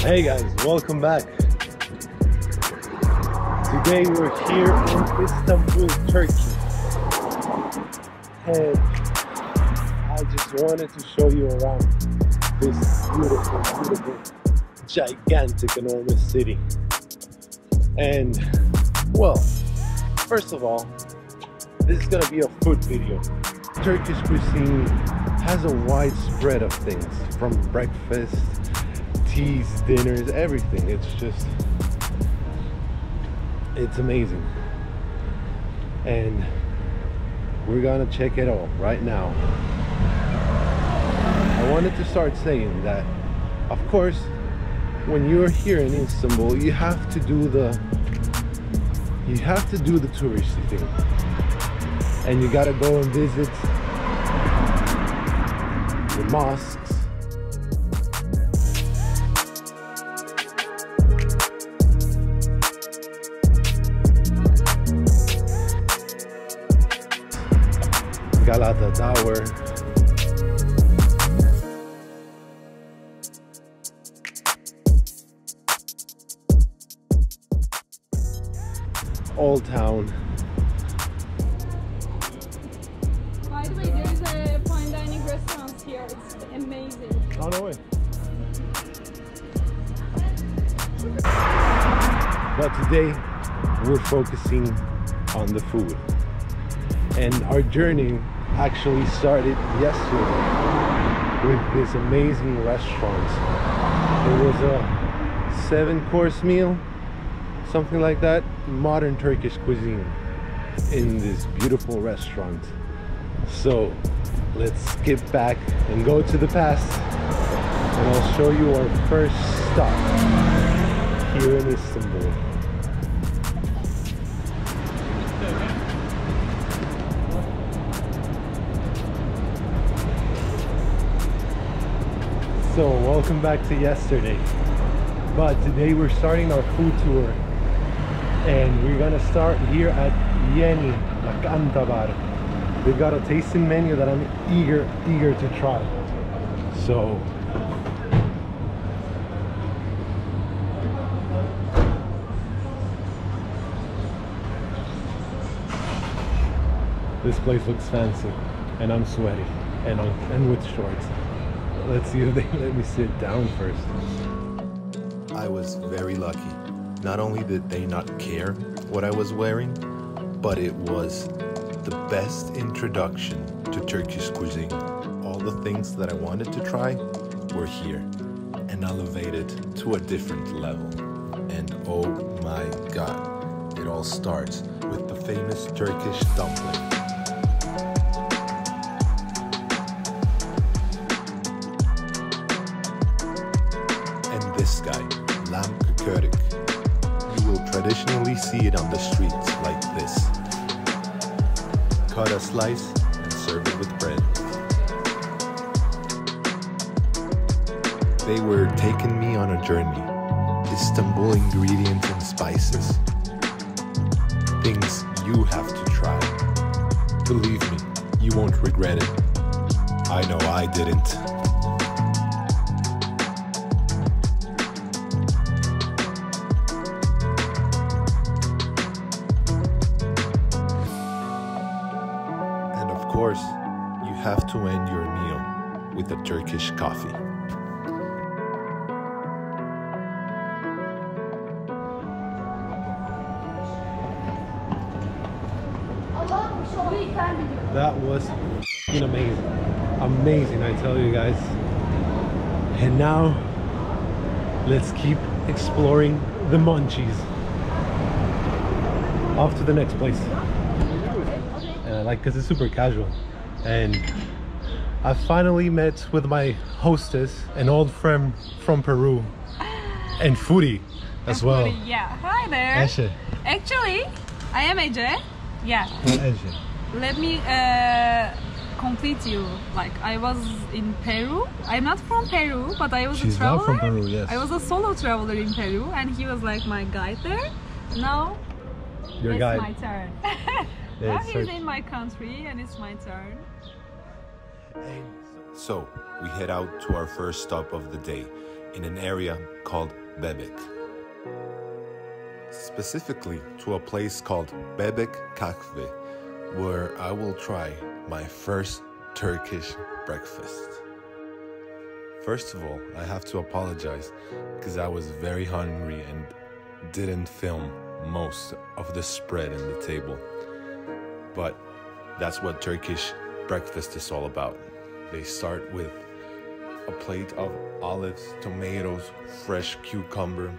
Hey guys, welcome back. Today we're here in Istanbul, Turkey. And I just wanted to show you around this beautiful, gigantic, enormous city. And well, first of all, this is gonna be a food video. Turkish cuisine has a wide spread of things, from breakfast, teas, dinners, everything. It's amazing. And we're gonna check it out right now. I wanted to start saying that, of course, when you're here in Istanbul, you have to do the touristy thing. And you gotta go and visit the mosques, Galata Tower, Old Town. By the way, there's a fine dining restaurant here. It's amazing. Oh, no way. But today we're focusing on the food. And our journey actually started yesterday with this amazing restaurant. It was a 7-course meal, something like that, modern Turkish cuisine in this beautiful restaurant. So let's skip back and go to the past, and I'll show you our first stop here in Istanbul. So welcome back to yesterday, but today we're starting our food tour, and we're gonna start here at Yeni Bar. They've got a tasting menu that I'm eager to try. So this place looks fancy, and I'm sweaty and with shorts. Let's see if they let me sit down first. I was very lucky. not only did they not care what I was wearing, but it was the best introduction to Turkish cuisine. All the things that I wanted to try were here and elevated to a different level. And oh my god, it all starts with the famous Turkish dumpling. And this guy, lamb kökörik. You will traditionally see it on the streets like this. Cut a slice and serve it with bread. They were taking me on a journey. Istanbul ingredients and spices. Things you have to try. Believe me, you won't regret it. I know I didn't. And of course, you have to end your meal with a Turkish coffee. That was amazing. Amazing, I tell you guys. And now, let's keep exploring the munchies. Off to the next place. Because it's super casual. And I finally met with my hostess, an old friend from Peru. And foodie as well. Foodie, yeah. Hi there. Eshe. Actually, I am Ece. Yeah. Eshe. Let me complete you. Like, I was in Peru. I'm not from Peru, but I was She's a traveler. not from Peru, yes. I was a solo traveler in Peru, and he was like my guide there. Now, Your it's guide. my turn. Now he's in my country, and it's my turn. So, we head out to our first stop of the day in an area called Bebek. Specifically to a place called Bebek Kahve, where I will try my first Turkish breakfast. First of all, I have to apologize because I was very hungry and didn't film most of the spread in the table. But that's what Turkish breakfast is all about. They start with a plate of olives, tomatoes, fresh cucumber,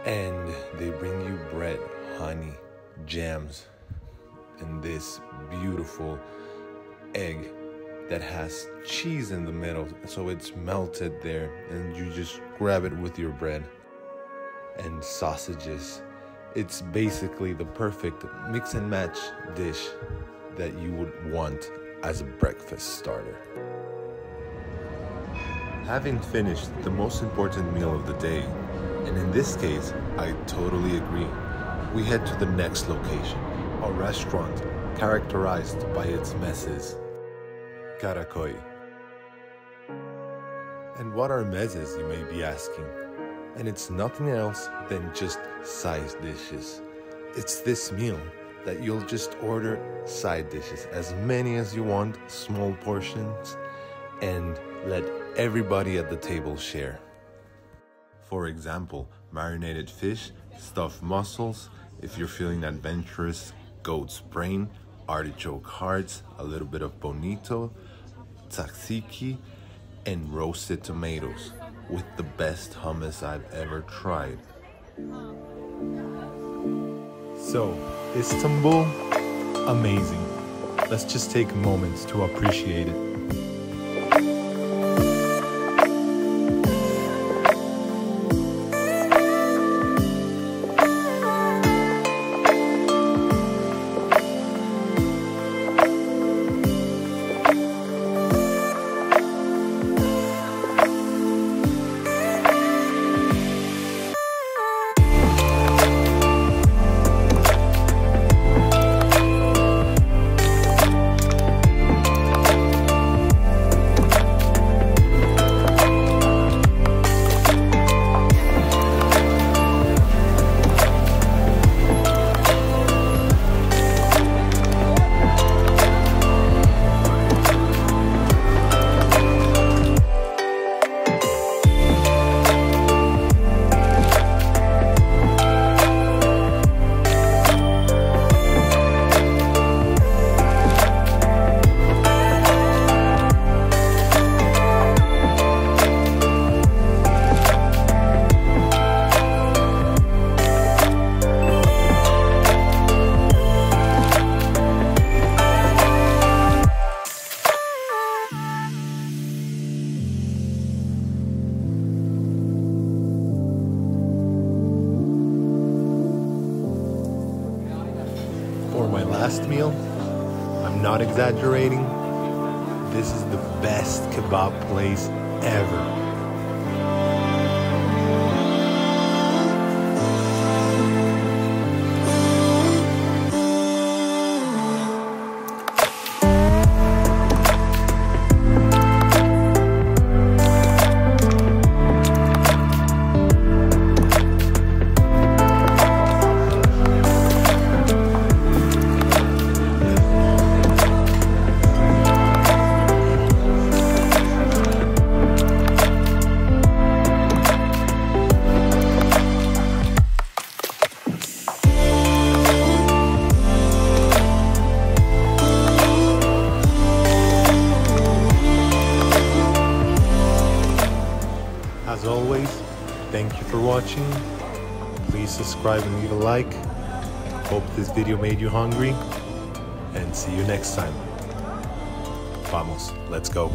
and they bring you bread, honey, jams, and this beautiful egg that has cheese in the middle, so it's melted there, and you just grab it with your bread. And sausages. It's basically the perfect mix and match dish that you would want as a breakfast starter. Having finished the most important meal of the day, and in this case, I totally agree, we head to the next location, a restaurant characterized by its messes, Karakoy. And what are mezes, you may be asking? And it's nothing else than just side dishes. It's this meal that you'll just order side dishes, as many as you want, small portions, and let everybody at the table share. For example, marinated fish, stuffed mussels, if you're feeling adventurous, goat's brain, artichoke hearts, a little bit of bonito, tzatziki, and roasted tomatoes with the best hummus I've ever tried. So, Istanbul, amazing. Let's just take moments to appreciate it. for my last meal. I'm not exaggerating. This is the best kebab place ever. As always, thank you for watching. Please subscribe and leave a like. Hope this video made you hungry. And see you next time. Vamos, let's go.